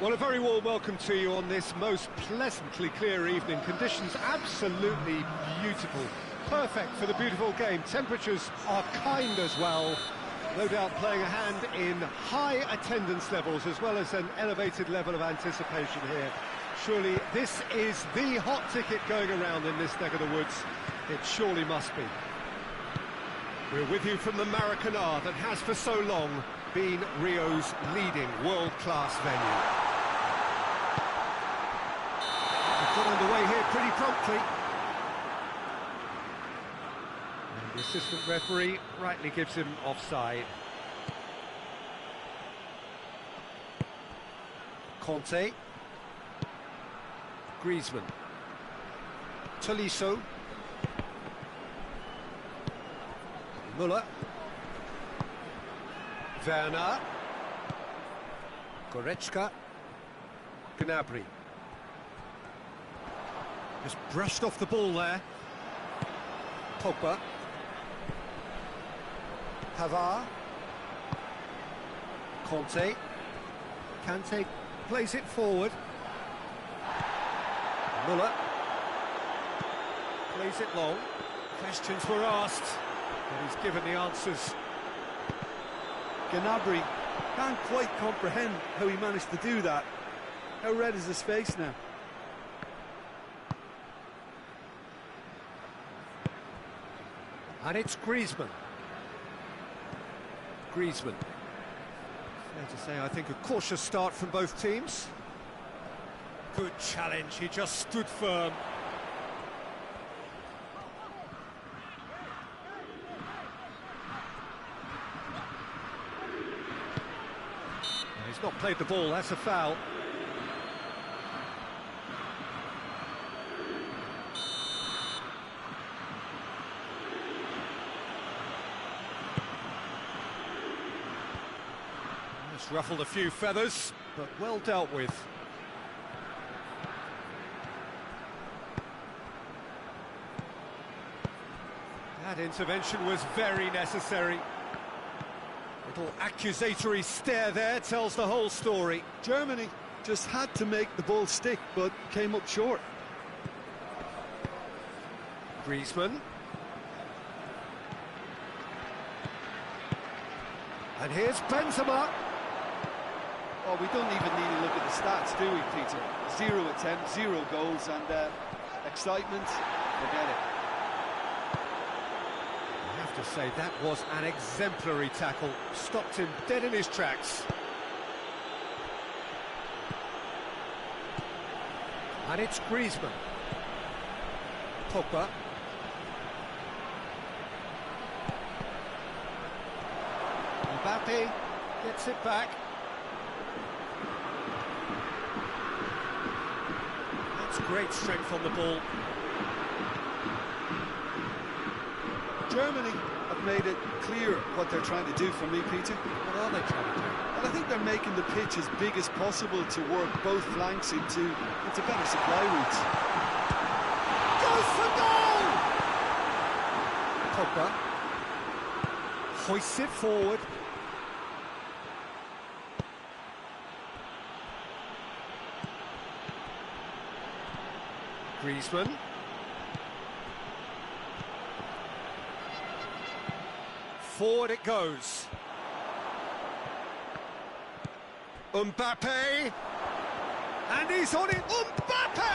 Well, a very warm welcome to you on this most pleasantly clear evening. Conditions absolutely beautiful. Perfect for the beautiful game. Temperatures are kind as well. No doubt playing a hand in high attendance levels as well as an elevated level of anticipation here. Surely this is the hot ticket going around in this neck of the woods. It surely must be. We're with you from the Maracanã that has for so long been Rio's leading world-class venue. Got underway here pretty promptly. And the assistant referee rightly gives him offside. Conte. Griezmann. Tolisso. Müller. Werner. Goretzka. Gnabry. Just brushed off the ball there. Pogba. Pavard. Conte. Kante plays it forward. Müller. Plays it long. Questions were asked, but he's given the answers. Gnabry can't quite comprehend how he managed to do that. How red is his face now? And it's Griezmann. Griezmann. Fair to say, I think, a cautious start from both teams. Good challenge, he just stood firm. He's not played the ball, that's a foul. Ruffled a few feathers, but well dealt with. That intervention was very necessary. Little accusatory stare there tells the whole story. Germany just had to make the ball stick, but came up short. Griezmann. And here's Benzema. Oh, we don't even need to look at the stats, do we, Peter? 0 attempts, 0 goals, and excitement, forget it. I have to say, that was an exemplary tackle. Stopped him dead in his tracks. And it's Griezmann. Pogba. Mbappe gets it back. Great strength on the ball. Germany have made it clear what they're trying to do for me, Peter. What are they trying to do? Well, I think they're making the pitch as big as possible to work both flanks into better supply routes. Goes for goal! Pogba hoists it forward. Griezmann. Forward it goes. Mbappe. And he's on it. Mbappe!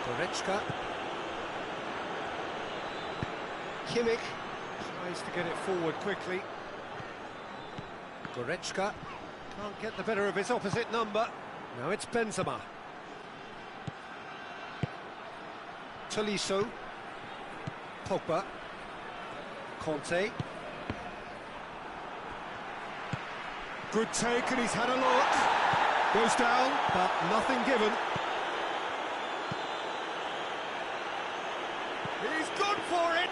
Goretzka. Kimmich tries to get it forward quickly. Goretzka. Can't get the better of his opposite number. Now it's Benzema. Tolisso. Pogba. Conte. Good take, and he's had a look. Goes down, but nothing given. He's gone for it!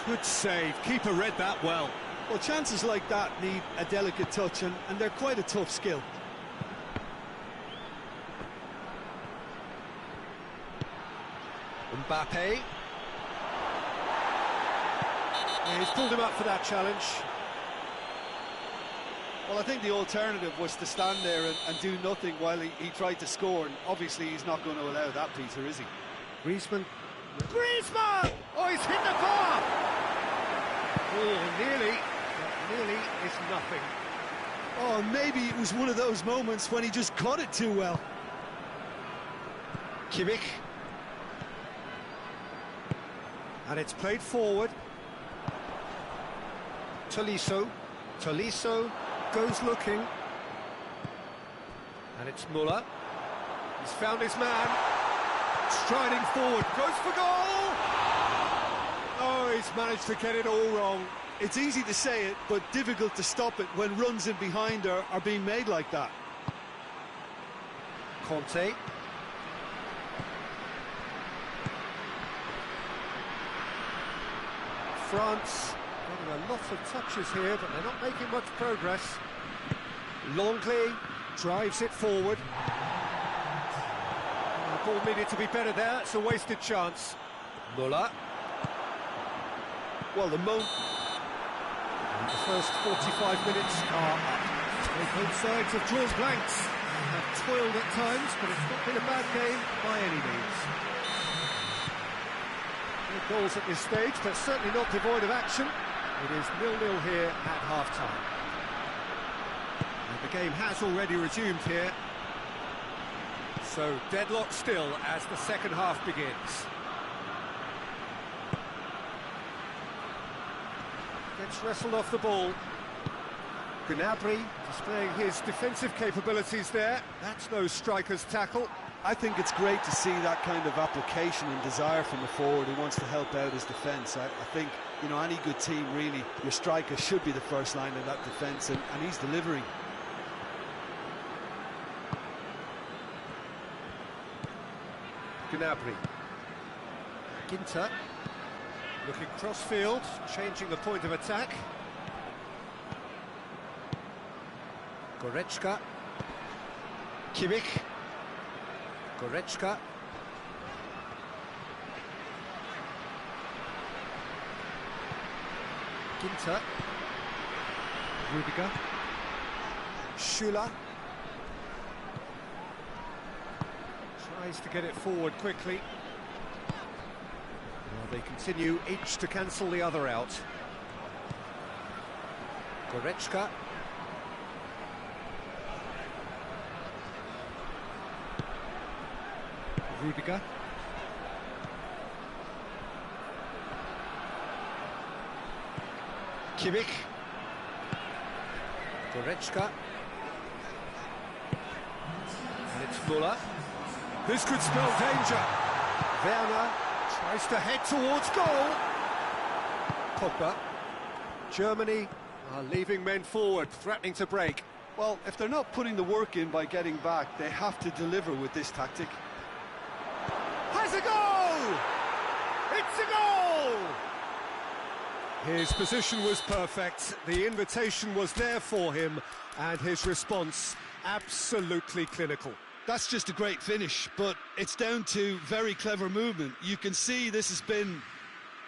Good save. Keeper read that well. Well, chances like that need a delicate touch, and they're quite a tough skill. Mbappe. He's pulled him up for that challenge. Well, I think the alternative was to stand there and do nothing while he tried to score, and obviously he's not going to allow that, Peter, is he? Griezmann! Oh, he's hit the bar! Oh, nearly, but nearly is nothing. Oh, maybe it was one of those moments when he just caught it too well. Kimmich. And it's played forward. Tolisso goes looking. And it's Muller. He's found his man. Striding forward, goes for goal! Oh, he's managed to get it all wrong. It's easy to say it, but difficult to stop it when runs in behind are being made like that. Conte. France getting a lot of touches here, but they're not making much progress. Longley drives it forward. The ball needed to be better there, it's a wasted chance. Muller. Well, the first 45 minutes are up. Both sides have drawn blanks, have toiled at times, but it's not been a bad game by any means. No goals at this stage, but certainly not devoid of action. It is 0-0 here at half-time. And the game has already resumed here. So, deadlock still as the second half begins. Gets wrestled off the ball. Gnabry displaying his defensive capabilities there. That's no striker's tackle. I think it's great to see that kind of application and desire from the forward who wants to help out his defence. I think, you know, any good team, really, your striker should be the first line of that defence, and he's delivering. Gnabry. Ginter. Looking cross-field, changing the point of attack. Goretzka. Kimmich. Goretzka. Ginter. Rudiger. Schüller. Tries to get it forward quickly. Well, they continue each to cancel the other out. Goretzka. Rudiger. Kimmich. Goretzka. And it's Muller. This could spell danger. Werner tries to head towards goal. Pogba. Germany are leaving men forward, threatening to break. Well, if they're not putting the work in by getting back, they have to deliver with this tactic. Has a goal! It's a goal! His position was perfect, the invitation was there for him, and his response absolutely clinical. That's just a great finish, but it's down to very clever movement. You can see this has been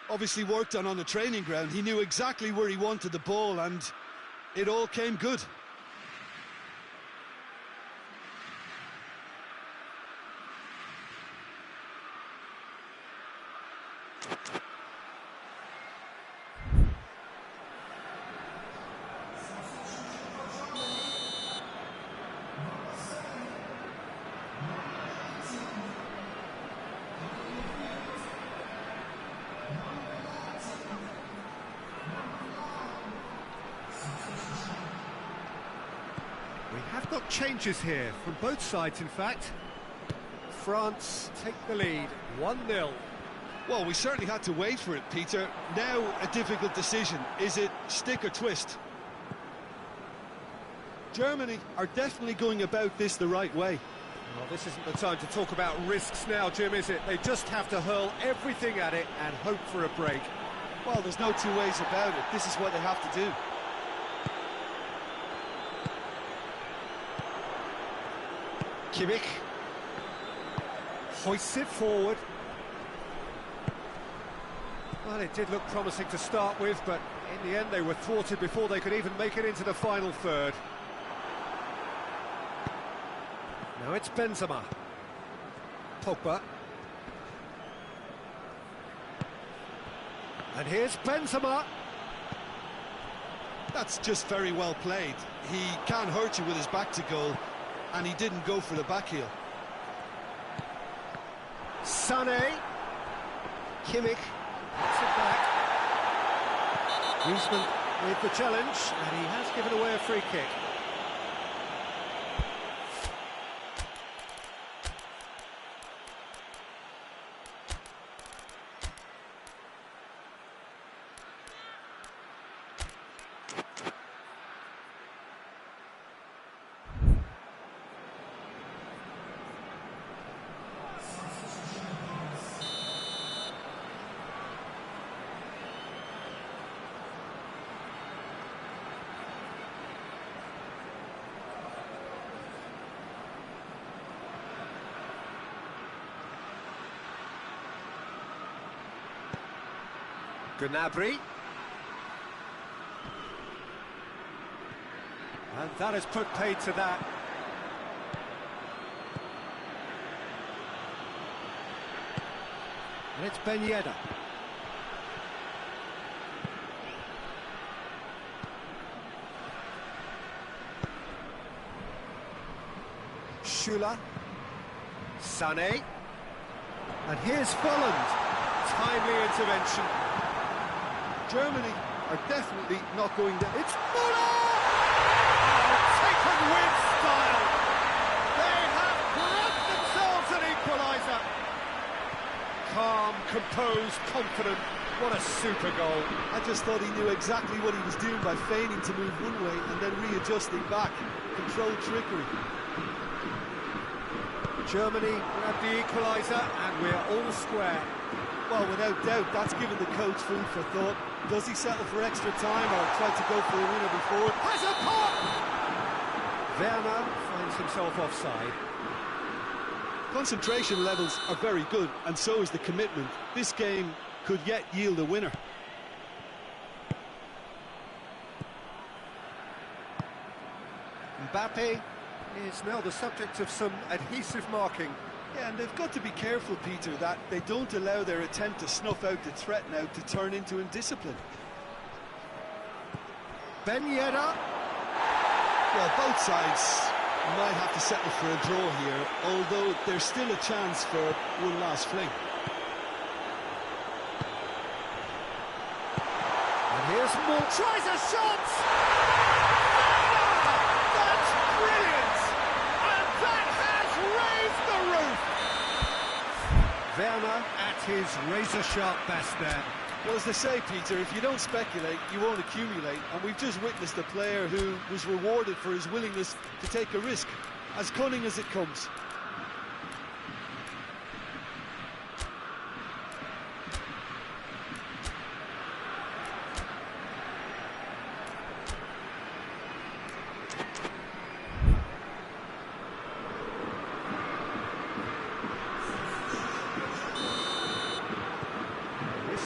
obviously worked on the training ground. He knew exactly where he wanted the ball, and it all came good. We have got changes here from both sides, in fact. France take the lead, 1-0. Well, we certainly had to wait for it, Peter. Now a difficult decision. Is it stick or twist? Germany are definitely going about this the right way. Well, this isn't the time to talk about risks now, Jim, is it? They just have to hurl everything at it and hope for a break. Well, there's no two ways about it. This is what they have to do. Kimmich hoists it forward. Well, it did look promising to start with, but in the end they were thwarted before they could even make it into the final third. Now it's Benzema. Pogba. And here's Benzema. That's just very well played. He can't hurt you with his back to goal, and he didn't go for the back heel. Sané. Kimmich. Gets it back. Griezmann with the challenge, and he has given away a free kick. Gnabry. And that has put paid to that. And it's Ben Yedder. Schüller. Sané. And here's Folland. Timely intervention. Germany are definitely not going down. It's Müller! Oh, taken with style. They have grabbed themselves an equaliser. Calm, composed, confident. What a super goal. I just thought he knew exactly what he was doing by feigning to move one way and then readjusting back. Controlled trickery. Germany grabbed the equaliser and we're all square. Well, without doubt, that's given the coach food for thought. Does he settle for extra time or try to go for a winner before? Has a pop! Werner finds himself offside. Concentration levels are very good, and so is the commitment. This game could yet yield a winner. Mbappe is now the subject of some adhesive marking. Yeah, and they've got to be careful, Peter, that they don't allow their attempt to snuff out the threat now to turn into indiscipline. Ben Yedder. Well, both sides might have to settle for a draw here, although there's still a chance for one last fling. And here's Moore. Tries a shot! That's brilliant! And that has raised the roof! Werner at his razor-sharp best there. Well, as they say, Peter, if you don't speculate, you won't accumulate. And we've just witnessed a player who was rewarded for his willingness to take a risk, as cunning as it comes.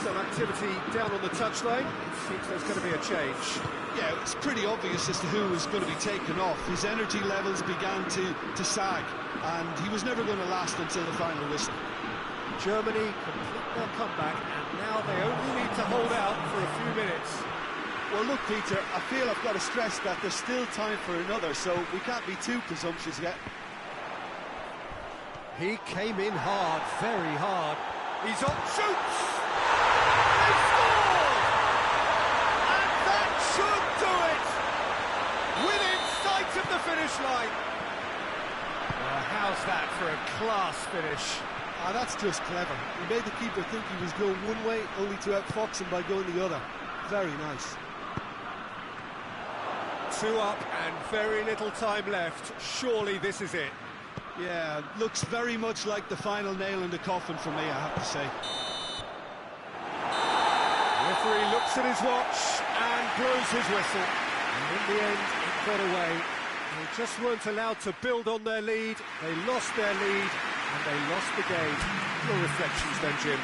Some activity down on the touchline. It seems there's going to be a change. Yeah, it's pretty obvious as to who was going to be taken off. His energy levels began to sag, and he was never going to last until the final whistle. Germany complete their comeback, and now they only need to hold out for a few minutes. Well, look, Peter, I feel I've got to stress that there's still time for another, so we can't be too presumptuous yet. He came in hard, very hard. He's on, shoots! Of the finish line. How's that for a class finish? That's just clever. He made the keeper think he was going one way, only to outfox him by going the other. Very nice. 2 up and very little time left. Surely this is it. Yeah, looks very much like the final nail in the coffin for me, I have to say. The referee looks at his watch and blows his whistle. And in the end, it got away. They just weren't allowed to build on their lead. They lost their lead and they lost the game. Your reflections then, Jim?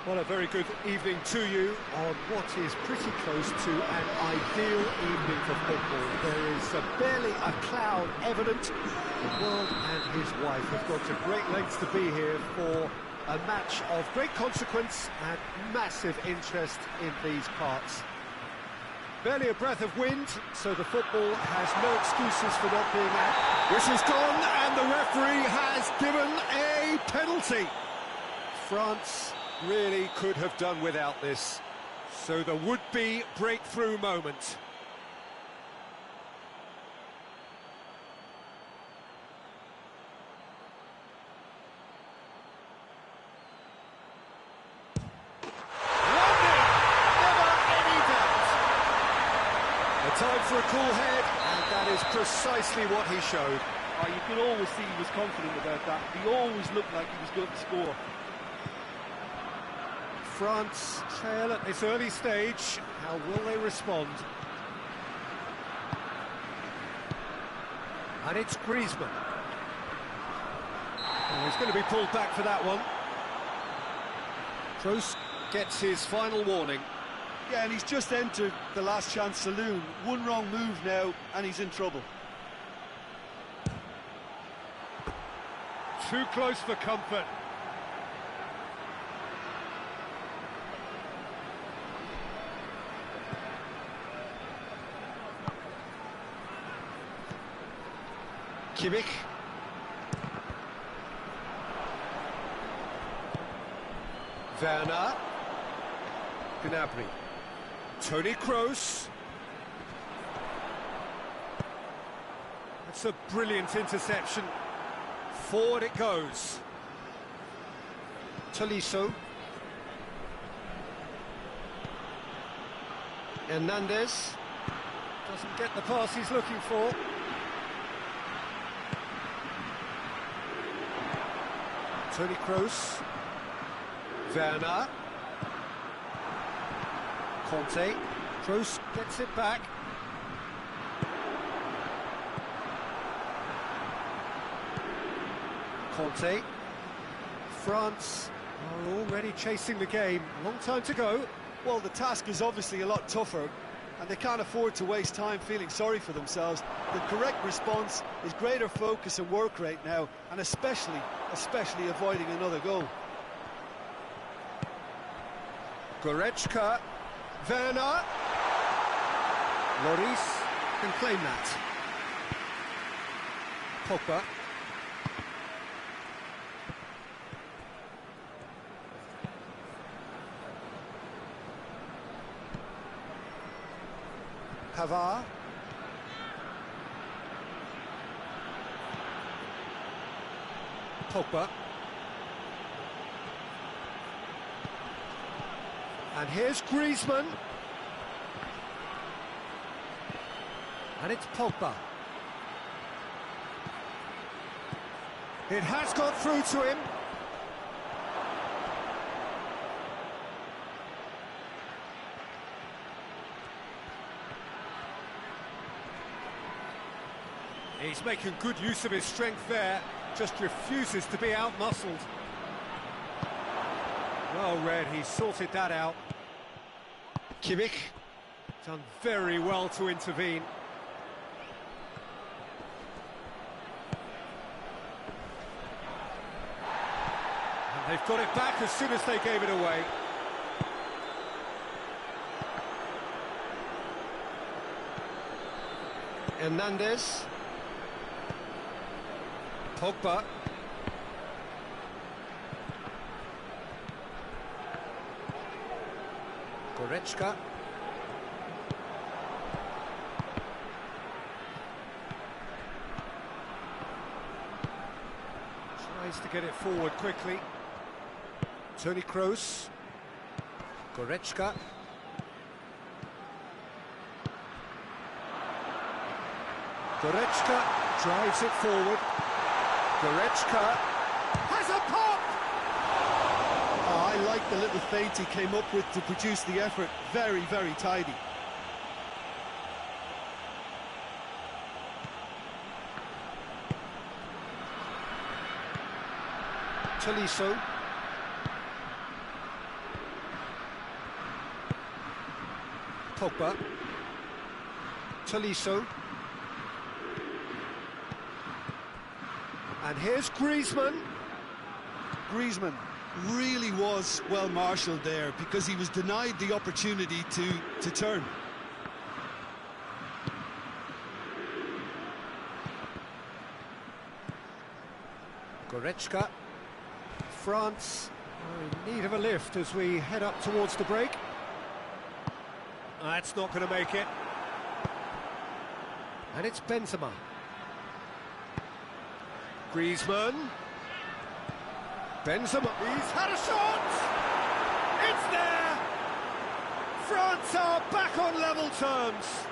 Well, a very good evening to you on what is pretty close to an ideal evening for football. There is barely a cloud evident. The world and his wife have gone to great lengths to be here for a match of great consequence and massive interest in these parts. Barely a breath of wind, so the football has no excuses for not being out. Whistle's gone, and the referee has given a penalty. France really could have done without this. So the would-be breakthrough moment. Time for a cool head, and that is precisely what he showed. You could always see he was confident about that. He always looked like he was going to score. France trail at this early stage. How will they respond? And it's Griezmann. Oh, he's going to be pulled back for that one. Kroos gets his final warning. Yeah, and he's just entered the last chance saloon. One wrong move now, and he's in trouble. Too close for comfort. Kimmich. Werner. Gnabry. Toni Kroos. That's a brilliant interception. Forward it goes. Tolisso. Hernandez. Doesn't get the pass he's looking for. Toni Kroos. Werner. Conte. Kroos gets it back. Conte. France are already chasing the game. Long time to go. Well, the task is obviously a lot tougher, and they can't afford to waste time feeling sorry for themselves. The correct response is greater focus and work rate now, and especially avoiding another goal. Goretzka. Werner. Lloris can claim that. Pogba. Pavard. Pogba. And here's Griezmann. And it's Pogba. It has got through to him. He's making good use of his strength there, just refuses to be out-muscled. Well read, he sorted that out. Kimmich, done very well to intervene. And they've got it back as soon as they gave it away. Hernandez. Pogba. Goretzka. Tries to get it forward quickly. Toni Kroos. Goretzka. Goretzka drives it forward. Goretzka has a pop! Oh, I like the little feint he came up with to produce the effort. Very, very tidy. Tolisso. Pogba. Tolisso. And here's Griezmann. Griezmann really was well marshalled there because he was denied the opportunity to turn. Goretzka. France are in need of a lift as we head up towards the break. That's not going to make it. And it's Benzema. Griezmann. Benzema. He's had a shot! It's there! France are back on level terms.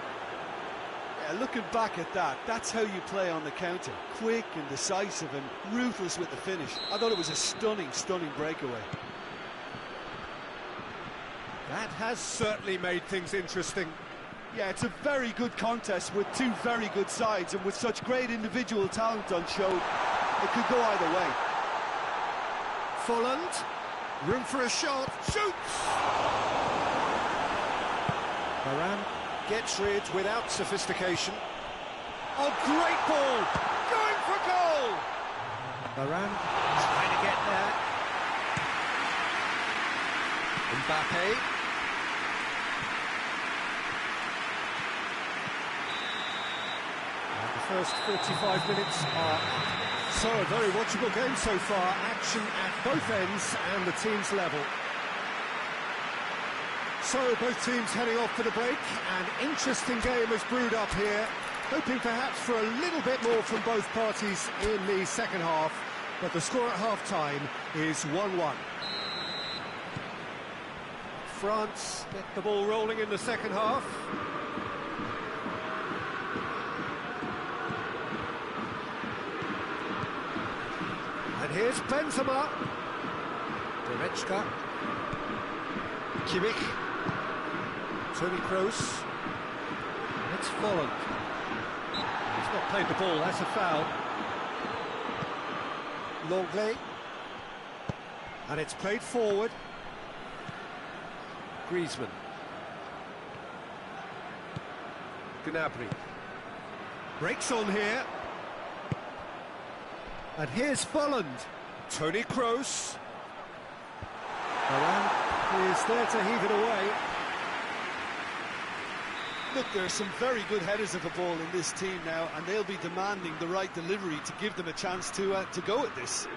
Yeah, looking back at that, that's how you play on the counter. Quick and decisive and ruthless with the finish. I thought it was a stunning, stunning breakaway. That has certainly made things interesting. Yeah, it's a very good contest with two very good sides, and with such great individual talent on show, it could go either way. Folland, room for a shot, shoots! Varane gets rid without sophistication. Oh, great ball! Going for goal! Varane trying to get there. Mbappe. And the first 45 minutes are so a very watchable game so far. Action at both ends and the team's level. So both teams heading off for the break. An interesting game has brewed up here, hoping perhaps for a little bit more from both parties in the second half, but the score at half-time is 1-1. France get the ball rolling in the second half. And here's Benzema. Goretzka. Kimmich. Toni Kroos. And it's Folland. He's not played the ball, that's a foul. Longley. And it's played forward. Griezmann. Gnabry. Breaks on here. And here's Folland. Toni Kroos. Varane is there to heave it away. Look, there are some very good headers of the ball in this team now, and they'll be demanding the right delivery to give them a chance to go at this.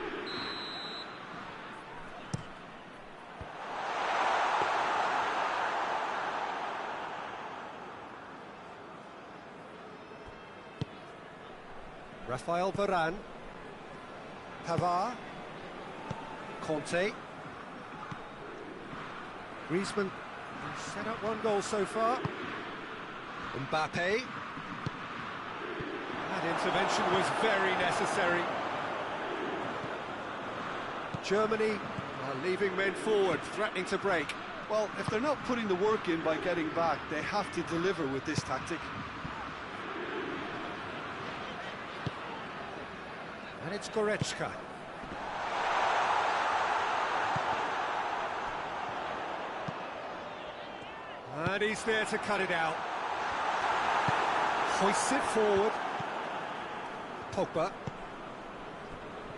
Raphael Varane. Pavard. Conte. Griezmann set up one goal so far. Mbappe. That intervention was very necessary. Germany are leaving men forward, threatening to break. Well, if they're not putting the work in by getting back, they have to deliver with this tactic. And it's Goretzka. And he's there to cut it out. Hoists it forward. Pogba.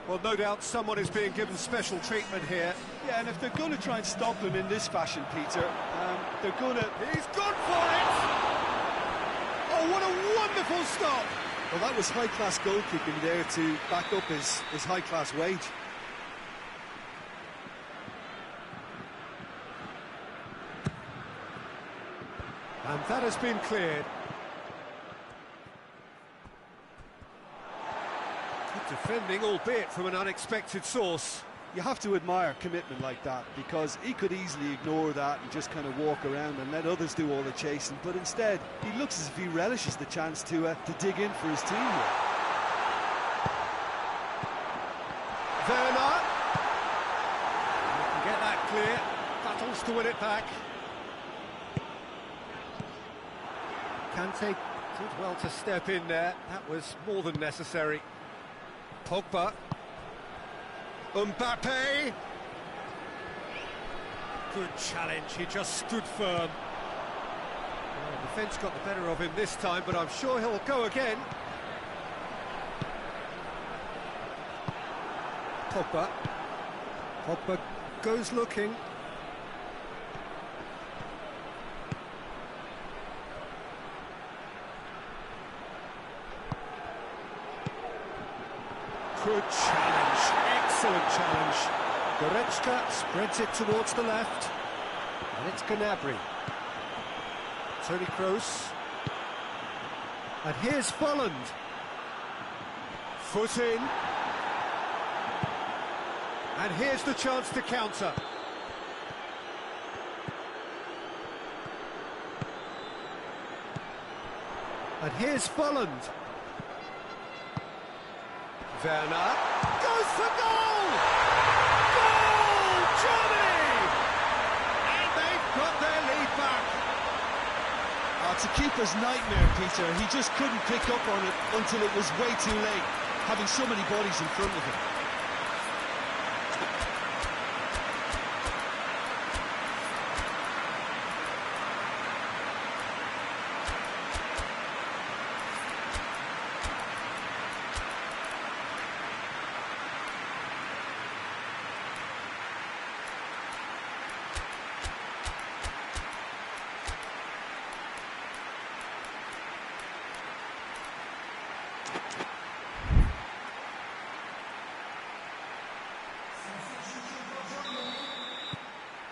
Well, no doubt someone is being given special treatment here. Yeah, and if they're going to try and stop him in this fashion, Peter, they're going to... He's gone for it! Oh, what a wonderful stop! Well, that was high-class goalkeeping there to back up his high-class wage. And that has been cleared. Good defending, albeit from an unexpected source. You have to admire commitment like that, because he could easily ignore that and just kind of walk around and let others do all the chasing, but instead he looks as if he relishes the chance to dig in for his team here. Werner. You can get that clear. Battles to win it back. Kante did well to step in there. That was more than necessary. Pogba. Mbappe. Good challenge, he just stood firm. Defence got the better of him this time, but I'm sure he'll go again. Pogba. Pogba goes looking. Good challenge, excellent challenge. Goretzka spreads it towards the left, and it's Gnabry. Toni Kroos. And here's Folland. Foot in. And here's the chance to counter. And here's Folland. Werner goes for goal! Goal! Germany! And they've got their lead back. Oh, it's a keeper's nightmare, Peter. He just couldn't pick up on it until it was way too late, having so many bodies in front of him.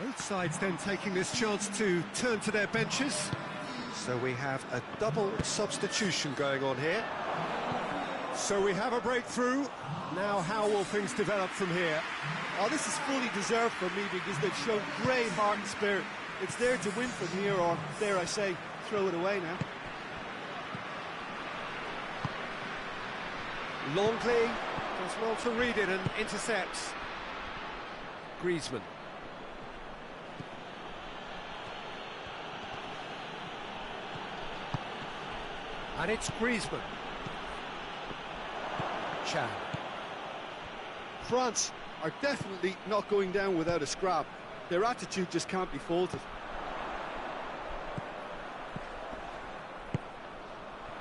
Both sides then taking this chance to turn to their benches. So we have a double substitution going on here. So we have a breakthrough. Now how will things develop from here? Oh, this is fully deserved for me because they've shown great heart and spirit. It's there to win from here, or dare I say, throw it away now. Longley does well to read it and intercepts. Griezmann. And it's Griezmann. Quan. France are definitely not going down without a scrap. Their attitude just can't be faulted.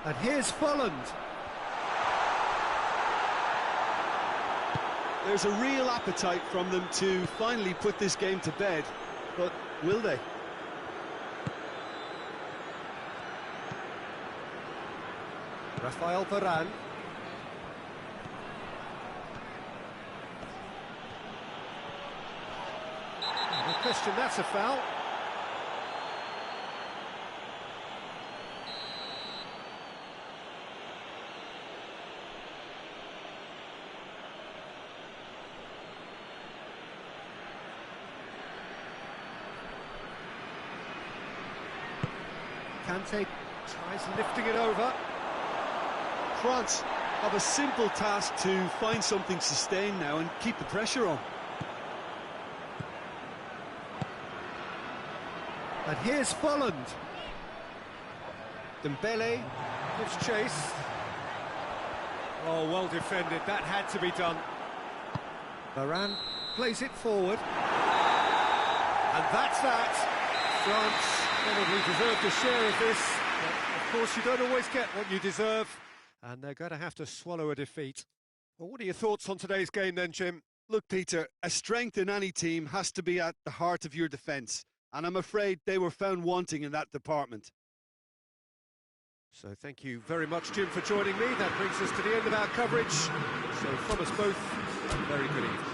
And here's Folland. There's a real appetite from them to finally put this game to bed, but will they? Rafael Varane. No question, that's a foul. Kante tries lifting it over. France have a simple task to find something sustained now and keep the pressure on. And here's Folland. Dembele gives chase. Oh, well defended, that had to be done. Varane plays it forward. And that's that. France probably deserved a share of this. But of course, you don't always get what you deserve. And they're going to have to swallow a defeat. Well, what are your thoughts on today's game then, Jim? Look, Peter, a strength in any team has to be at the heart of your defence, and I'm afraid they were found wanting in that department. So thank you very much, Jim, for joining me. That brings us to the end of our coverage. So from us both, a very good evening.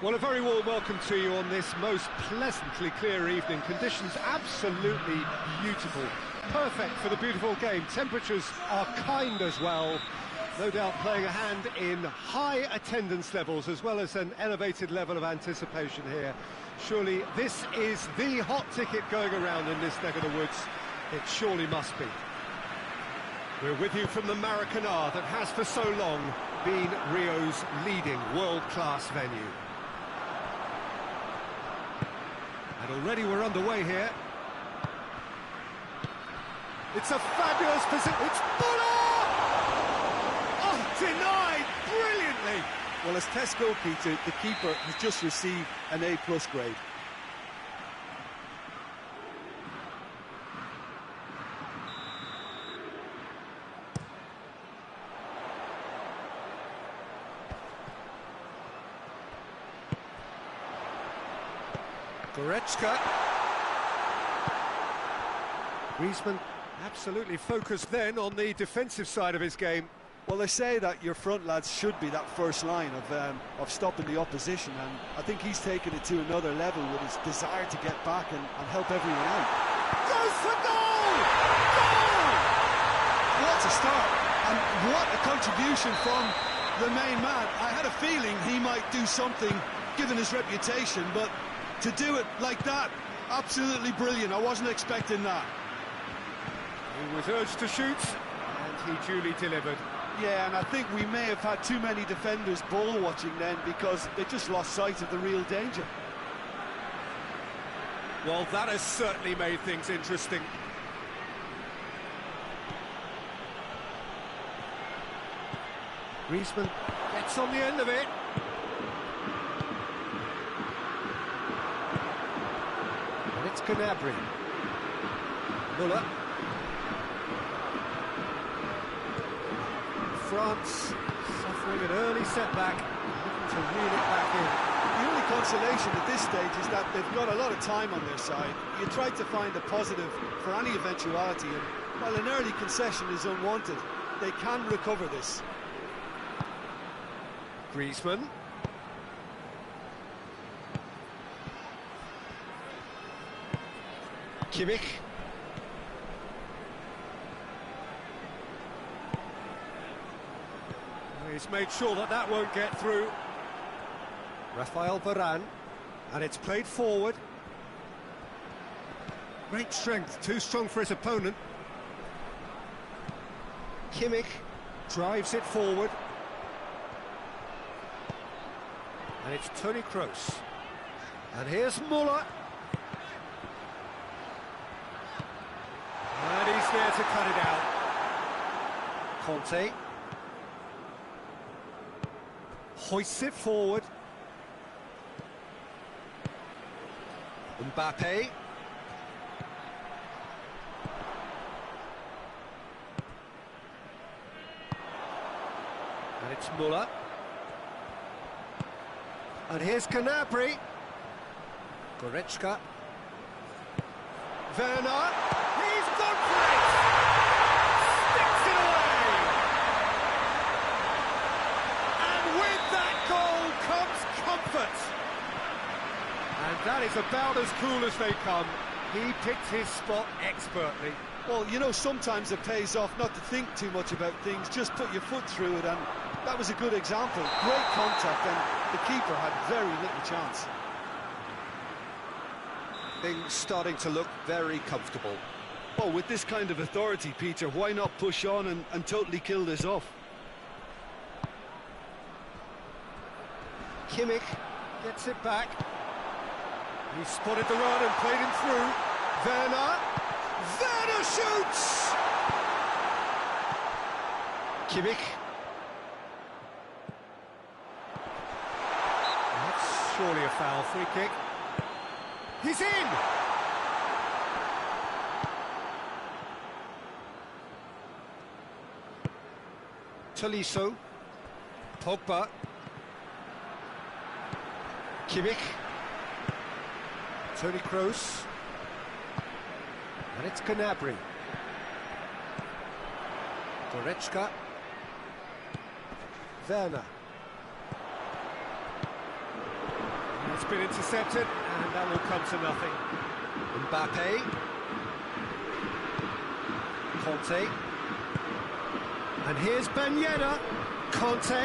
Well, a very warm welcome to you on this most pleasantly clear evening. Conditions absolutely beautiful. Perfect for the beautiful game. Temperatures are kind as well. No doubt playing a hand in high attendance levels as well as an elevated level of anticipation here. Surely this is the hot ticket going around in this neck of the woods. It surely must be. We're with you from the Maracanã that has for so long been Rio's leading world-class venue. And already we're underway here. It's a fabulous position. It's Muller! Oh, denied brilliantly. Well, as test goalkeeper, the keeper has just received an A+ grade. Goretzka. Griezmann absolutely focused then on the defensive side of his game. Well, they say that your front lads should be that first line of stopping the opposition, and I think he's taken it to another level with his desire to get back and help everyone out. Goes for goal! Goal! What a start, and what a contribution from the main man. I had a feeling he might do something, given his reputation, but to do it like that, absolutely brilliant. I wasn't expecting that. He was urged to shoot, and he duly delivered. Yeah, and I think we may have had too many defenders ball watching then because they just lost sight of the real danger. Well, that has certainly made things interesting. Griezmann gets on the end of it. And it's Gnabry. Muller. France suffering an early setback, looking to reel it back in. The only consolation at this stage is that they've got a lot of time on their side. You try to find a positive for any eventuality, and while an early concession is unwanted, they can recover this. Griezmann. Kimmich. He's made sure that that won't get through. Rafael Varane, and it's played forward. Great strength, too strong for his opponent. Kimmich drives it forward. And it's Toni Kroos. And here's Muller. And he's there to cut it out. Conte. Hoists it forward. Mbappe. And it's Muller. And here's Gnabry. Goretzka. Werner. He's gone for it! Sticks it away! And with that goal comes comfort. And that is about as cool as they come. He picked his spot expertly. Well, you know, sometimes it pays off not to think too much about things, just put your foot through it, and that was a good example. Great contact, and the keeper had very little chance. Things starting to look very comfortable. Well, with this kind of authority, Peter, why not push on and totally kill this off? Kimmich gets it back. He spotted the run and played him through. Werner. Werner shoots! Kimmich. That's surely a foul. Free kick. He's in! Tolisso. Pogba. Kimmich. Toni Kroos. And it's Gnabry. Goretzka. Werner. That's been intercepted, and that will come to nothing. Mbappe. Conte. And here's Ben Yedder. Conte.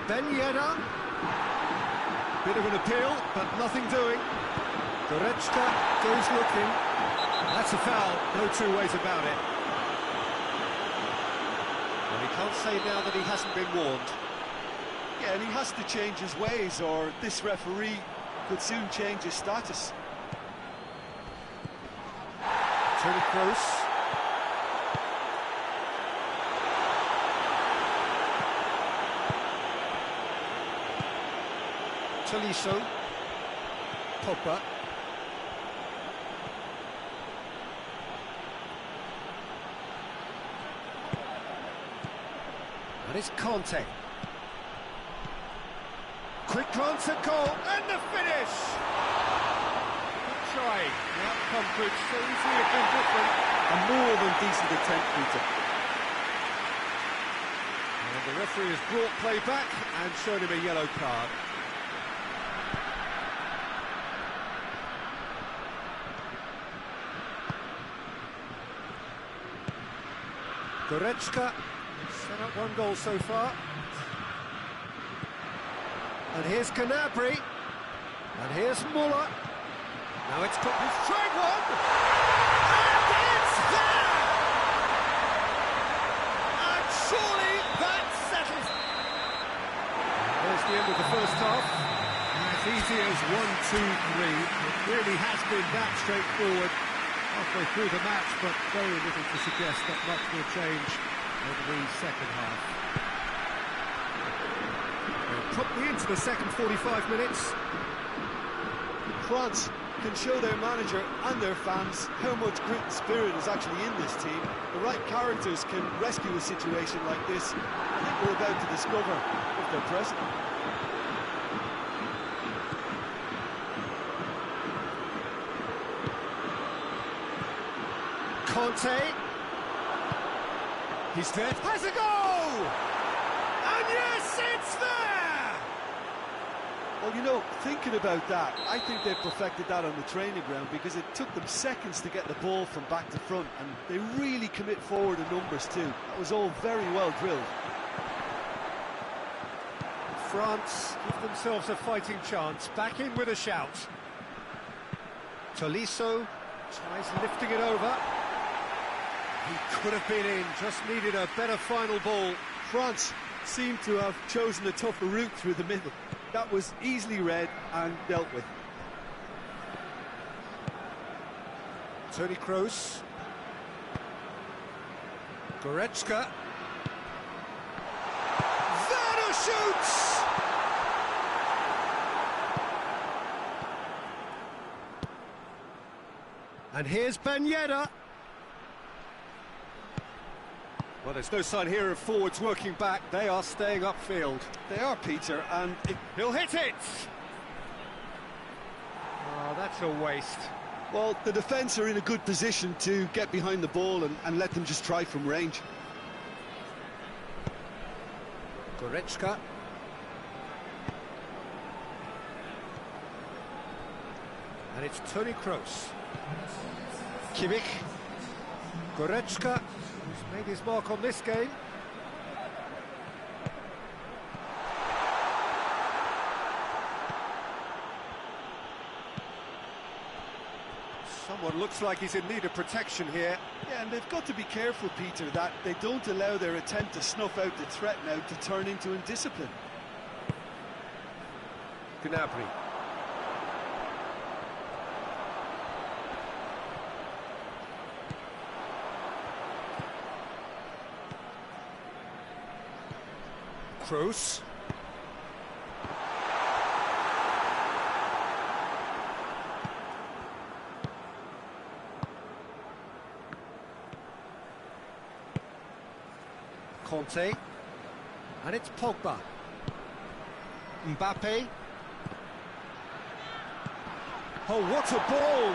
Ben Yedder. Bit of an appeal, but nothing doing. Goretzka goes looking. That's a foul, no two ways about it. Well, he can't say now that he hasn't been warned. Yeah, and he has to change his ways, or this referee could soon change his status. Toni Kroos. Tolisso. Pogba. And it's Conte. Quick glance at goal, and the finish! Good try. The outcome could so easily have been different. A more than decent attempt, Peter. And the referee has brought play back and shown him a yellow card. Goretzka set up one goal so far. And here's Gnabry. And here's Muller. Now it's got his tried one. And it's there! And surely that settles. There's the end of the first half. As easy as 1, 2, 3. It really has been that straightforward halfway through the match, but very little to suggest that much will change over the second half. Promptly into the second 45 minutes. France can show their manager and their fans how much grit and spirit is actually in this team. The right characters can rescue a situation like this. I think we're about to discover if they're present. Conte. He's there. Has a goal! And yes, it's there! Well, you know, thinking about that, I think they perfected that on the training ground because it took them seconds to get the ball from back to front, and they really commit forward in numbers too. That was all very well drilled. France give themselves a fighting chance. Back in with a shout. Tolisso tries lifting it over. He could have been in, just needed a better final ball. France seem to have chosen a tougher route through the middle. That was easily read and dealt with. Toni Kroos. Goretzka. Werner shoots! And here's Ben Yedder. Well, there's no sign here of forwards working back. They are staying upfield. They are, Peter, and He'll hit it! Oh, that's a waste. well, the defence are in a good position to get behind the ball and let them just try from range. Goretzka. And it's Toni Kroos. Kimmich. Goretzka, who's made his mark on this game. Someone looks like he's in need of protection here. Yeah, and they've got to be careful, Peter, that they don't allow their attempt to snuff out the threat now to turn into indiscipline. Gnabry. Kroos. Conte. And it's Pogba. Mbappe. Oh, what a ball!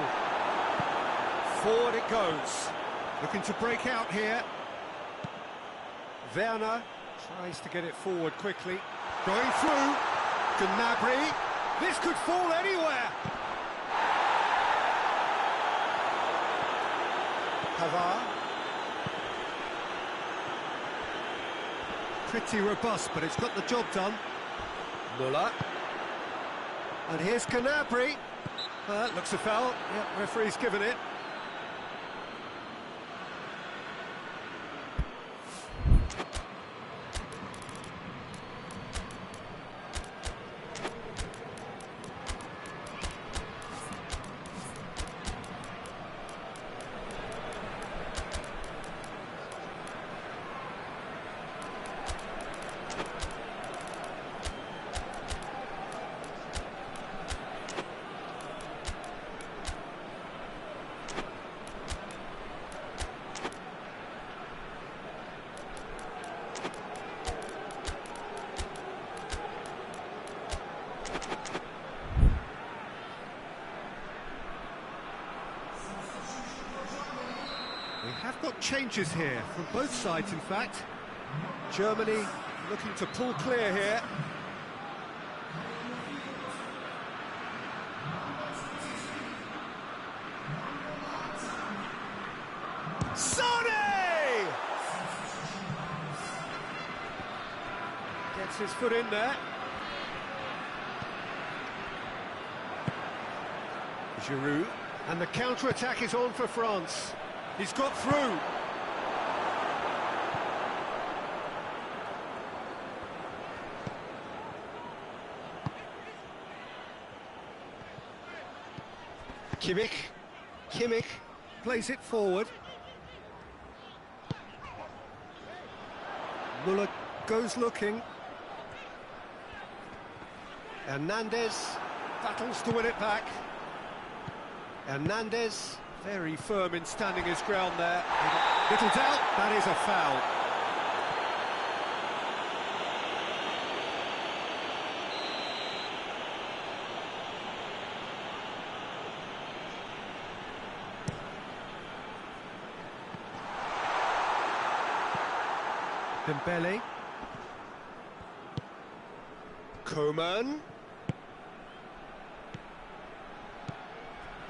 Forward it goes. Looking to break out here. Werner tries to get it forward quickly. Going through. Gnabry. This could fall anywhere. Pavard. Pretty robust, but it's got the job done. Muller. And here's Canabry. Looks a foul. Yep, referee's given it. We have got changes here, from both sides in fact. Germany looking to pull clear here. Sonny! Gets his foot in there. Giroud. And the counter-attack is on for France. He's got through. Kimmich plays it forward. Muller goes looking. Hernandez battles to win it back. Hernandez, very firm in standing his ground there. Little doubt, that is a foul. Dembele. Coman.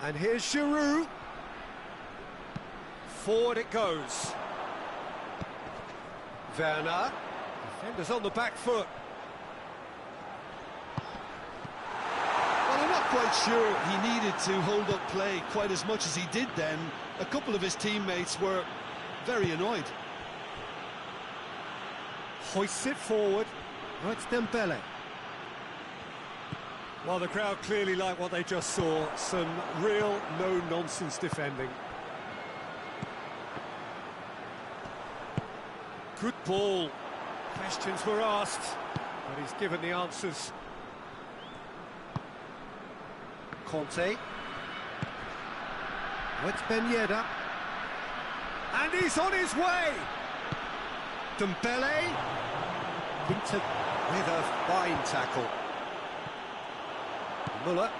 And here's Giroud. Forward it goes. Werner. Defenders on the back foot. Well, I'm not quite sure he needed to hold up play quite as much as he did then. A couple of his teammates were very annoyed. Hoists it forward. Now it's Dembele. Well, the crowd clearly like what they just saw. Some real no-nonsense defending. Good ball. Questions were asked, but he's given the answers. Conte. Now it's Ben Yedder. And he's on his way! Dembele. Winter with a fine tackle. Muller.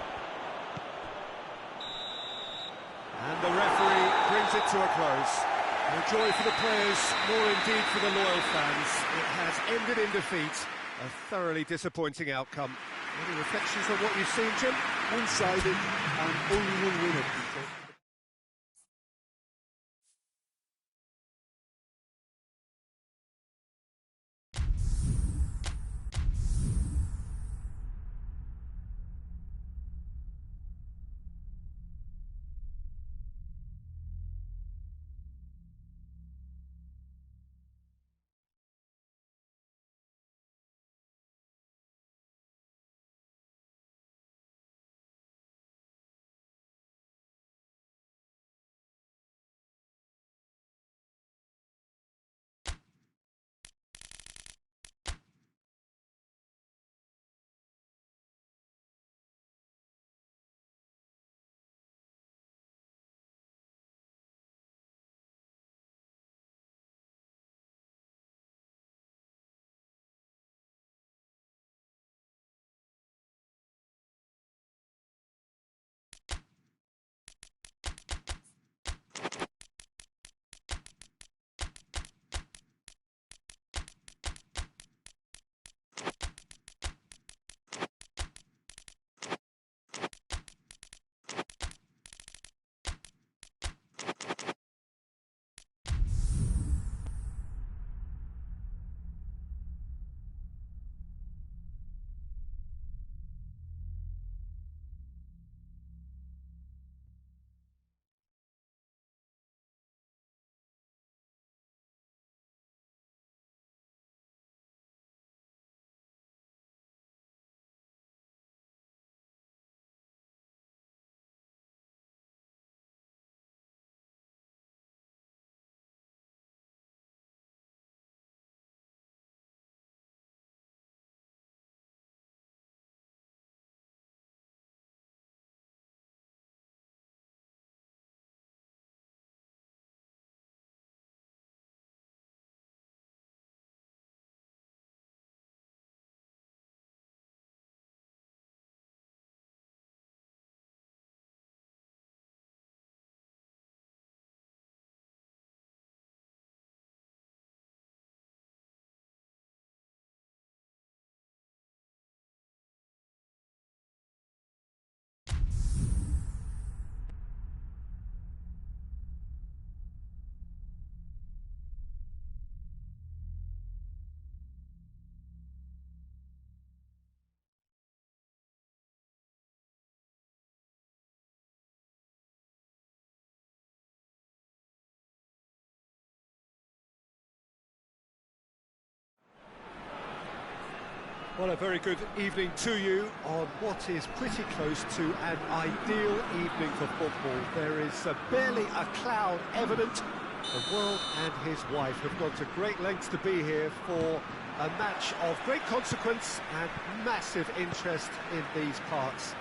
And the referee brings it to a close. No joy for the players, nor indeed for the loyal fans. It has ended in defeat. A thoroughly disappointing outcome. Any reflections on what you've seen, Jim? One-sided and only one winner. Well, a very good evening to you on what is pretty close to an ideal evening for football. There is barely a cloud evident. The world and his wife have gone to great lengths to be here for a match of great consequence and massive interest in these parts.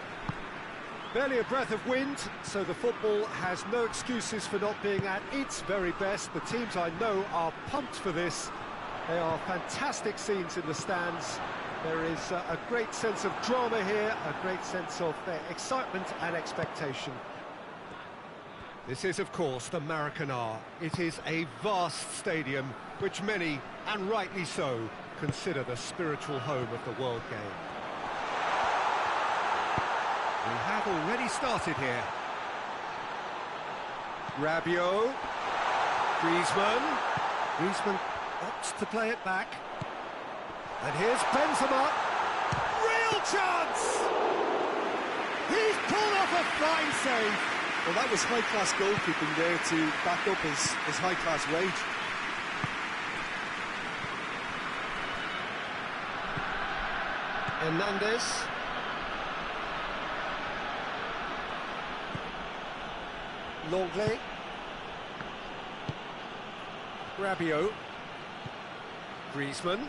Barely a breath of wind, so the football has no excuses for not being at its very best. The teams I know are pumped for this. They are fantastic scenes in the stands. There is a great sense of drama here, a great sense of excitement and expectation. This is, of course, the Maracanã. It is a vast stadium, which many, and rightly so, consider the spiritual home of the world game. We have already started here. Rabiot, Griezmann opts to play it back. And here's Benzema. Real chance! He's pulled off a fine save. Well, that was high-class goalkeeping there to back up his high-class rage. Hernandez. Longley. Rabiot. Griezmann.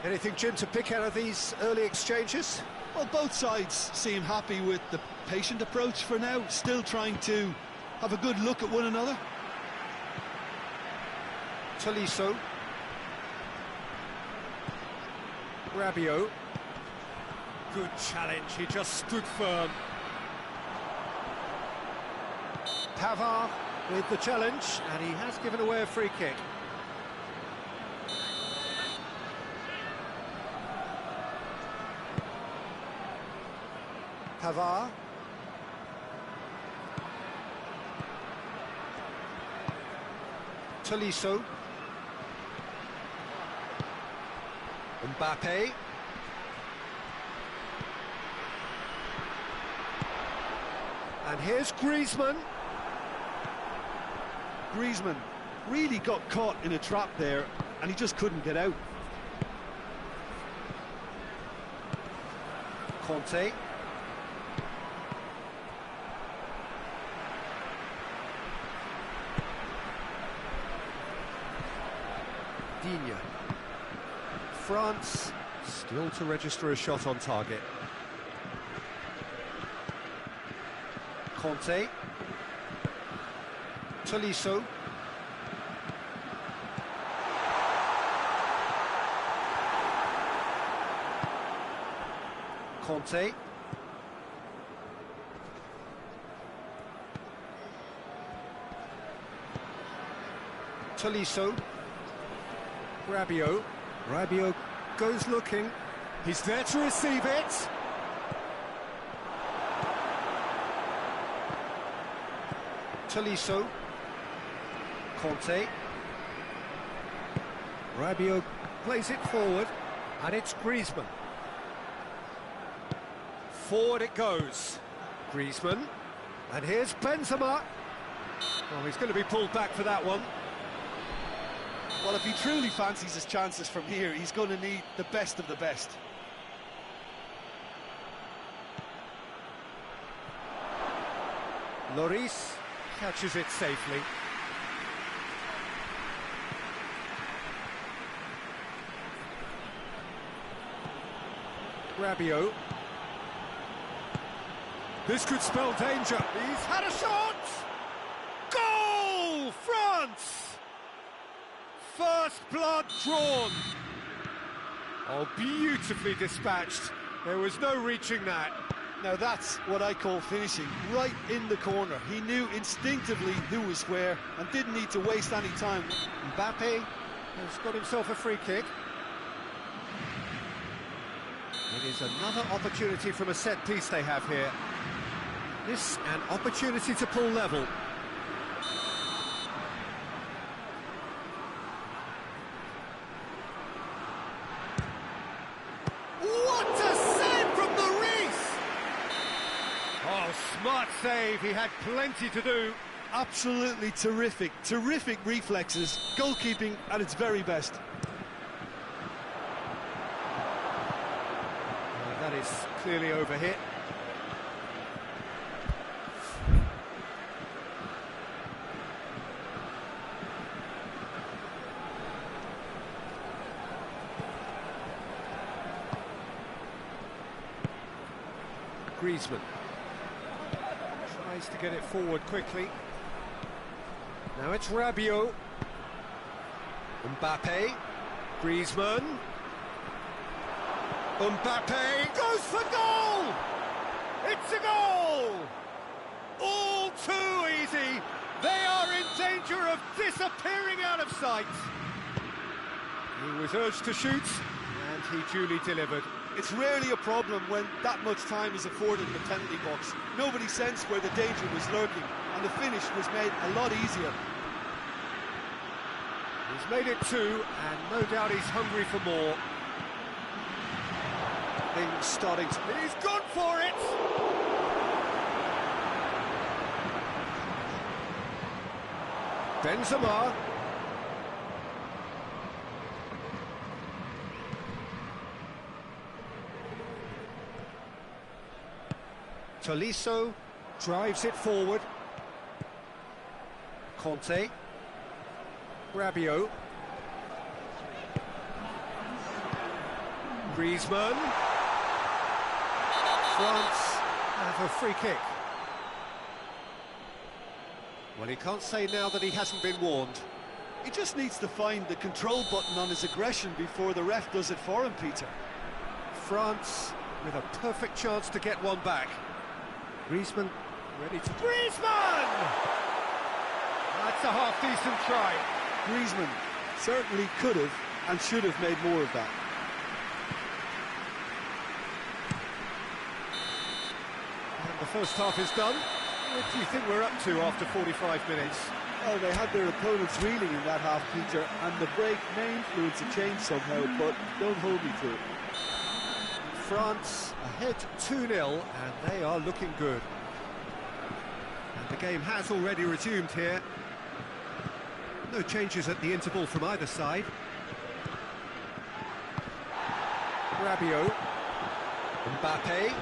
Anything, Jim, to pick out of these early exchanges? Well, both sides seem happy with the patient approach for now, still trying to have a good look at one another. Tolisso. Rabiot. Good challenge, he just stood firm. Pavard with the challenge, and he has given away a free kick. Pavard. Tolisso. Mbappe. And here's Griezmann. Griezmann really got caught in a trap there, and he just couldn't get out. Conte. Digne. France still to register a shot on target. Conte. Tolisso. Conte. Tolisso. Rabiot. Rabiot goes looking. He's there to receive it. Tolisso. Conte. Rabiot plays it forward, and it's Griezmann. Forward it goes. Griezmann. And here's Benzema. Oh, he's going to be pulled back for that one. Well, if he truly fancies his chances from here, he's going to need the best of the best. Lloris catches it safely. Rabiot. This could spell danger. He's had a shot! Goal! France! First blood drawn. Oh, beautifully dispatched. There was no reaching that. Now that's what I call finishing, right in the corner. He knew instinctively who was where and didn't need to waste any time. Mbappe has got himself a free kick. It is another opportunity from a set piece they have here. This an opportunity to pull level. What a save from Lloris! Oh, smart save. He had plenty to do. Absolutely terrific reflexes, goalkeeping at its very best. That is clearly overhit. Griezmann tries to get it forward quickly. Now it's Rabiot. Mbappe. Griezmann. Mbappe goes for goal! It's a goal! All too easy. They are in danger of disappearing out of sight. He was urged to shoot, and he duly delivered. It's rarely a problem when that much time is afforded in the penalty box. Nobody sensed where the danger was lurking, and the finish was made a lot easier. He's made it two, and no doubt he's hungry for more. Things starting to... He's gone for it! Benzema. Tolisso drives it forward. Conte. Rabiot. Griezmann. France have a free kick. Well, he can't say now that he hasn't been warned. He just needs to find the control button on his aggression before the ref does it for him, Peter. France with a perfect chance to get one back. Griezmann ready to... Griezmann! That's a half-decent try. Griezmann certainly could have and should have made more of that. And the first half is done. What do you think we're up to after 45 minutes? Oh, they had their opponents reeling in that half, Peter, and the break may influence a change somehow, but don't hold me to it. France ahead 2-0, and they are looking good. And the game has already resumed here. No changes at the interval from either side. Rabiot. Mbappe.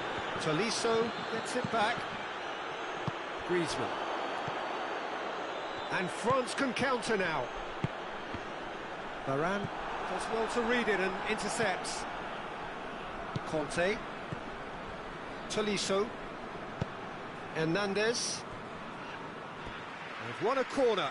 Tolisso gets it back. Griezmann. And France can counter now. Varane does well to read it and intercepts. Conte. Tolisso. Hernandez. They've won a corner.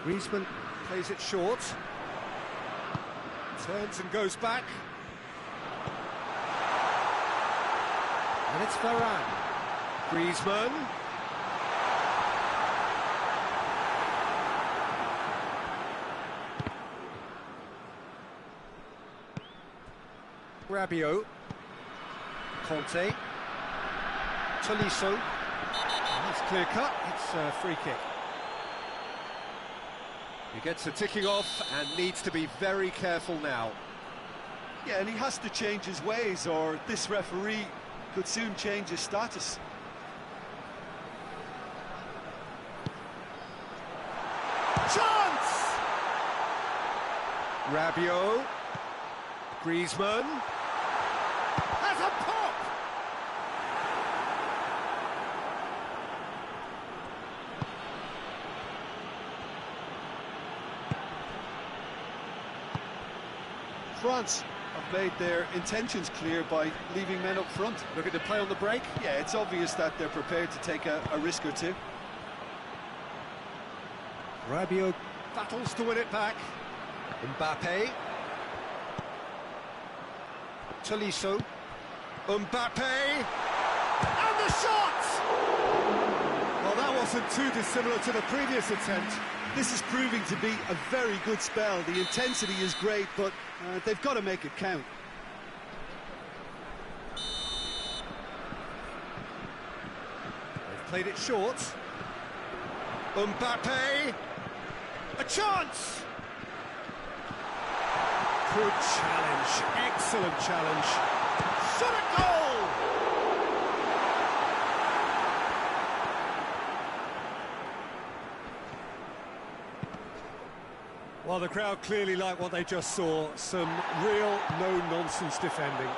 Griezmann plays it short. Turns and goes back. And it's Varane. Griezmann. Rabiot. Conte. Tolisso. That's clear cut. It's a free kick. He gets a ticking off and needs to be very careful now. Yeah, and he has to change his ways, or this referee could soon change his status. Chance! Rabiot. Griezmann. Has a pop! France have made their intentions clear by leaving men up front. Look at the play on the break. Yeah, it's obvious that they're prepared to take a risk or two. Rabiot battles to win it back. Mbappe. Tolisso. Mbappe. And the shot! Well, that wasn't too dissimilar to the previous attempt. This is proving to be a very good spell. The intensity is great, but they've got to make it count. They've played it short. Mbappe. A chance! Good challenge. Excellent challenge. Shot a goal! Well, the crowd clearly like what they just saw. Some real no-nonsense defending.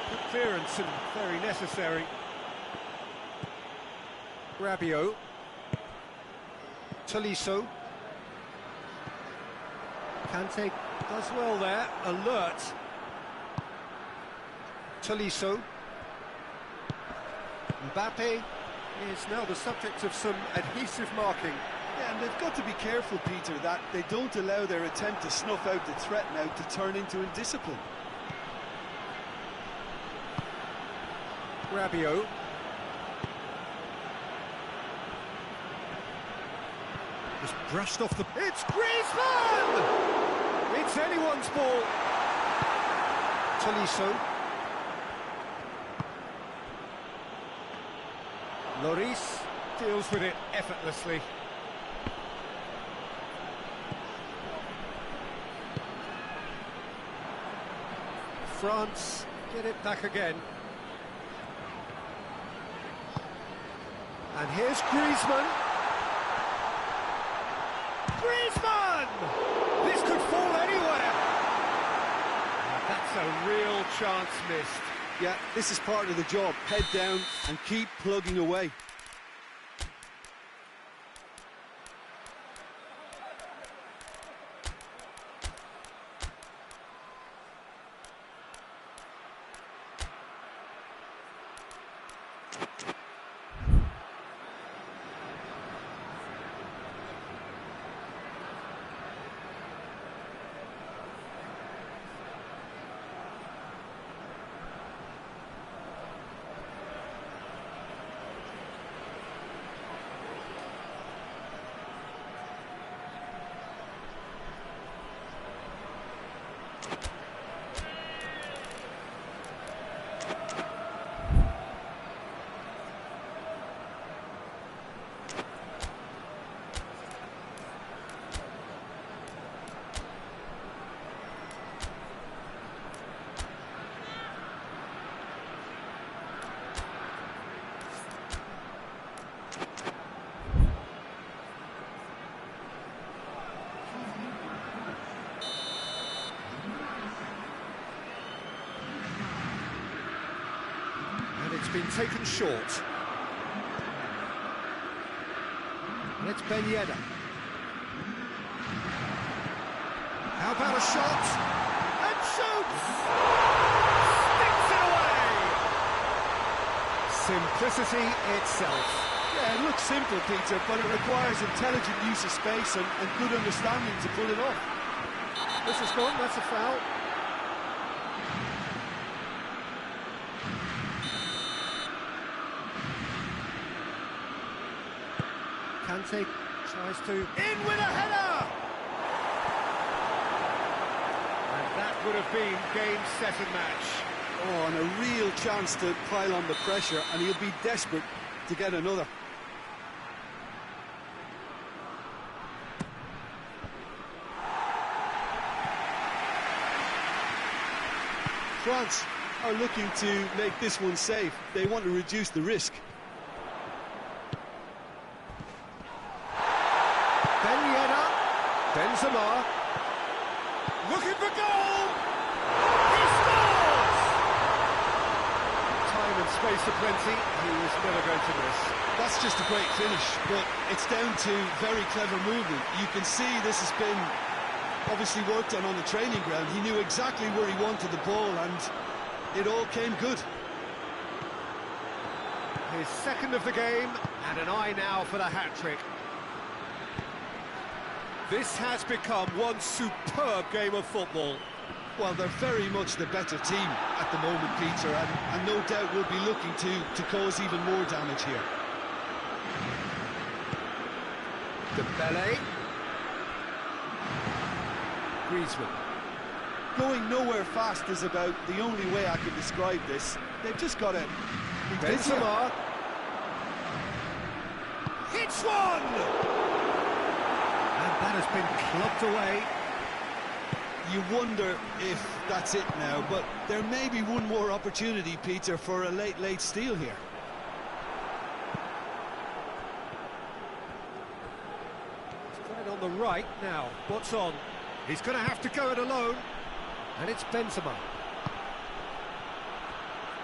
Good clearance and very necessary. Rabiot. Tolisso. Kante does well there, alert. Tolisso. Mbappe is now the subject of some adhesive marking. Yeah, and they've got to be careful, Peter, that they don't allow their attempt to snuff out the threat now to turn into indiscipline. Rabiot. Just brushed off the... It's Griezmann! It's anyone's ball. Tolisso. Lloris deals with it effortlessly. France get it back again. And here's Griezmann. Griezmann! This could fall anywhere. That's a real chance missed. Yeah, this is part of the job. Head down and keep plugging away. It's been taken short. And it's Ben Yedder. How about a shot? And shoots! Sticks it away! Simplicity itself. Yeah, it looks simple, Peter, but it requires intelligent use of space and good understanding to pull it off. This is gone, that's a foul. Kante tries to... In with a header! And that would have been game, set and match. Oh, and a real chance to pile on the pressure, and he'll be desperate to get another. France are looking to make this one safe. They want to reduce the risk. Ben Yedder, Benzema, looking for goal! He scores! Time and space aplenty, he was never going to miss. That's just a great finish, but it's down to very clever movement. You can see this has been obviously worked on the training ground. He knew exactly where he wanted the ball, and it all came good. His second of the game, and an eye now for the hat-trick. This has become one superb game of football. Well, they're very much the better team at the moment, Peter, and no doubt will be looking to cause even more damage here. Dembele. Griezmann. Going nowhere fast is about the only way I can describe this. They've just got to... Benzema. Hits one! And that has been clubbed away. You wonder if that's it now, but there may be one more opportunity, Peter, for a late steal here. Right, now, what's on? He's going to have to go it alone. And it's Benzema.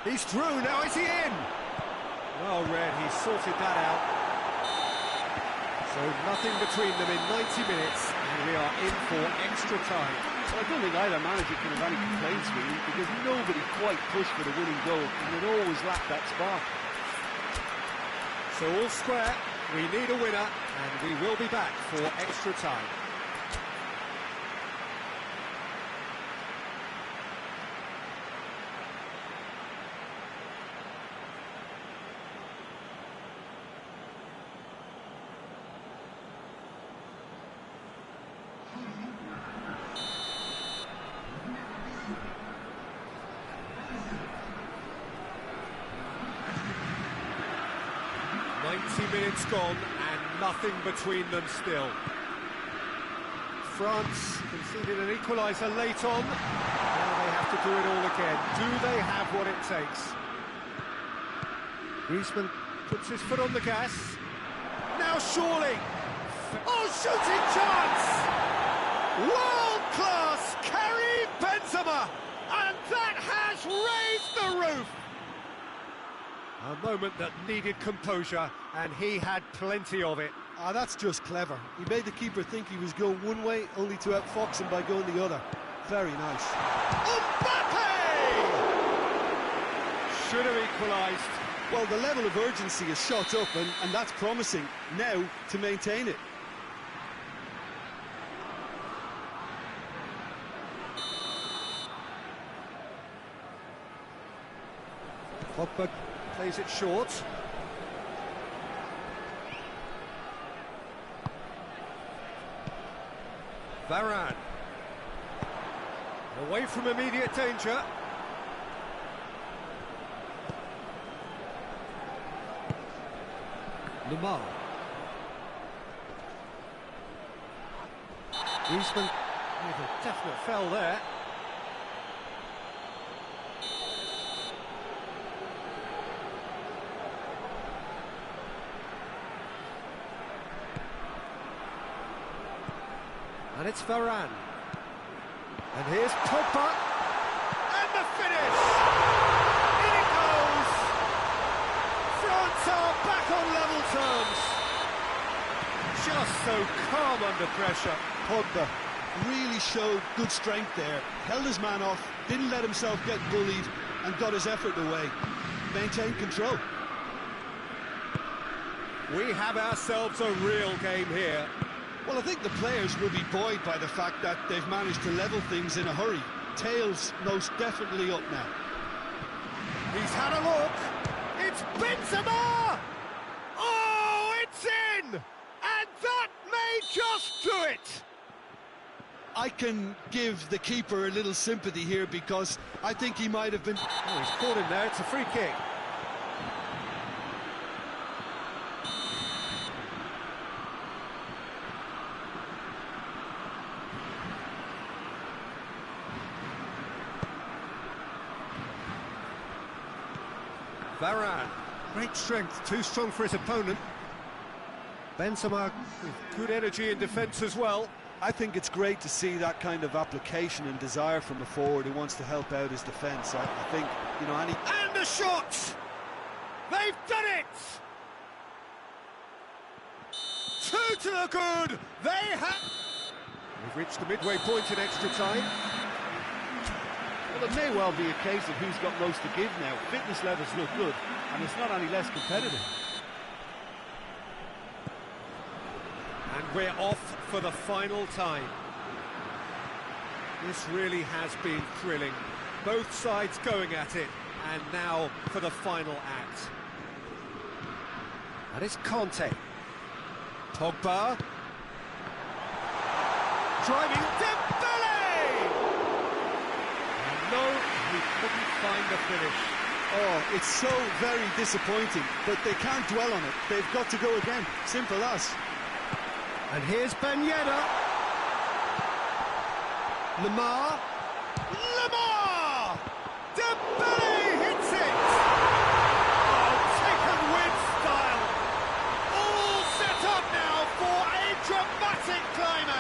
He's through, now is he in? Well read, he sorted that out. So nothing between them in 90 minutes, and we are in for extra time. So I don't think either manager can have any complaints really, because nobody quite pushed for the winning goal, and it always lacked that spark. So all square, we need a winner, and we will be back for extra time. Minutes gone and nothing between them still. France conceded an equaliser late on. Now they have to do it all again. Do they have what it takes? Griezmann puts his foot on the gas. Now surely. Oh, shooting chance! World-class Karim Benzema! And that has raised the roof! A moment that needed composure, and he had plenty of it. Ah, that's just clever. He made the keeper think he was going one way, only to outfox him by going the other. Very nice. Mbappe! Should have equalised. Well, the level of urgency is shot up, and that's promising. Now, to maintain it. Pogba plays it short. Varane. Away from immediate danger. Lamar. Griezmann with a definite foul there. And it's Varane. And here's Pogba. And the finish! In it goes! France are back on level terms. Just so calm under pressure. Pogba really showed good strength there. Held his man off, didn't let himself get bullied, and got his effort away. Maintained control. We have ourselves a real game here. Well, I think the players will be buoyed by the fact that they've managed to level things in a hurry. Tails most definitely up now. He's had a look. It's Benzema! Oh, it's in! And that may just do it! I can give the keeper a little sympathy here because I think he might have been... Oh, he's caught him there. It's a free kick. Varane, great strength, too strong for his opponent. Benzema with good energy in defence as well. I think it's great to see that kind of application and desire from a forward who wants to help out his defence. I think, you know, any... And the shot! They've done it! Two to the good! They have... We've reached the midway point in extra time. Well, it may well be a case of who's got most to give now. Fitness levels look good, and it's not any less competitive. And we're off for the final time. This really has been thrilling. Both sides going at it, and now for the final act. And it's Conte. Pogba. Driving Dembele! No, he couldn't find the finish. Oh, it's so very disappointing, but they can't dwell on it. They've got to go again. Simple as. And here's Ben Yedder. Lamar. Lamar! Dembele hits it! Oh, taken with style. All set up now for a dramatic climax.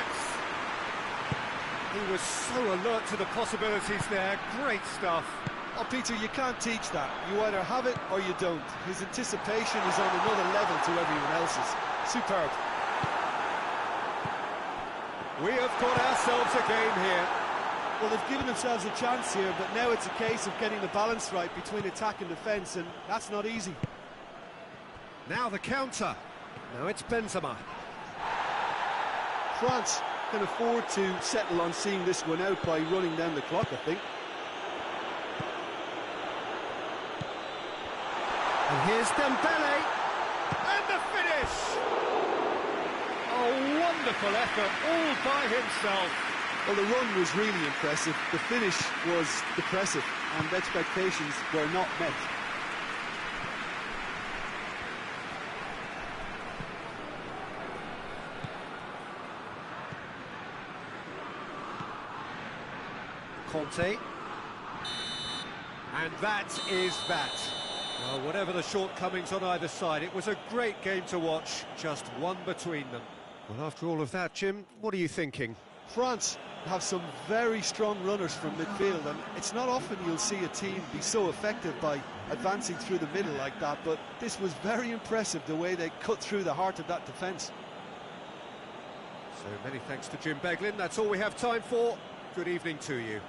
out to the possibilities there. Great stuff. Oh, Peter, you can't teach that. You either have it or you don't. His anticipation is on another level to everyone else's. Superb. We have got ourselves a game here. Well, they've given themselves a chance here, but now it's a case of getting the balance right between attack and defence, and that's not easy. Now the counter. Now it's Benzema. France can afford to settle on seeing this one out by running down the clock, I think. And here's Dembele. And the finish! A wonderful effort all by himself. Well, the run was really impressive. The finish was depressive, and expectations were not met. Conte. And that is that. Well, whatever the shortcomings on either side, it was a great game to watch, just one between them. Well, after all of that, Jim, what are you thinking? France have some very strong runners from midfield, and it's not often you'll see a team be so effective by advancing through the middle like that, but this was very impressive, the way they cut through the heart of that defence. So many thanks to Jim Beglin. That's all we have time for. Good evening to you.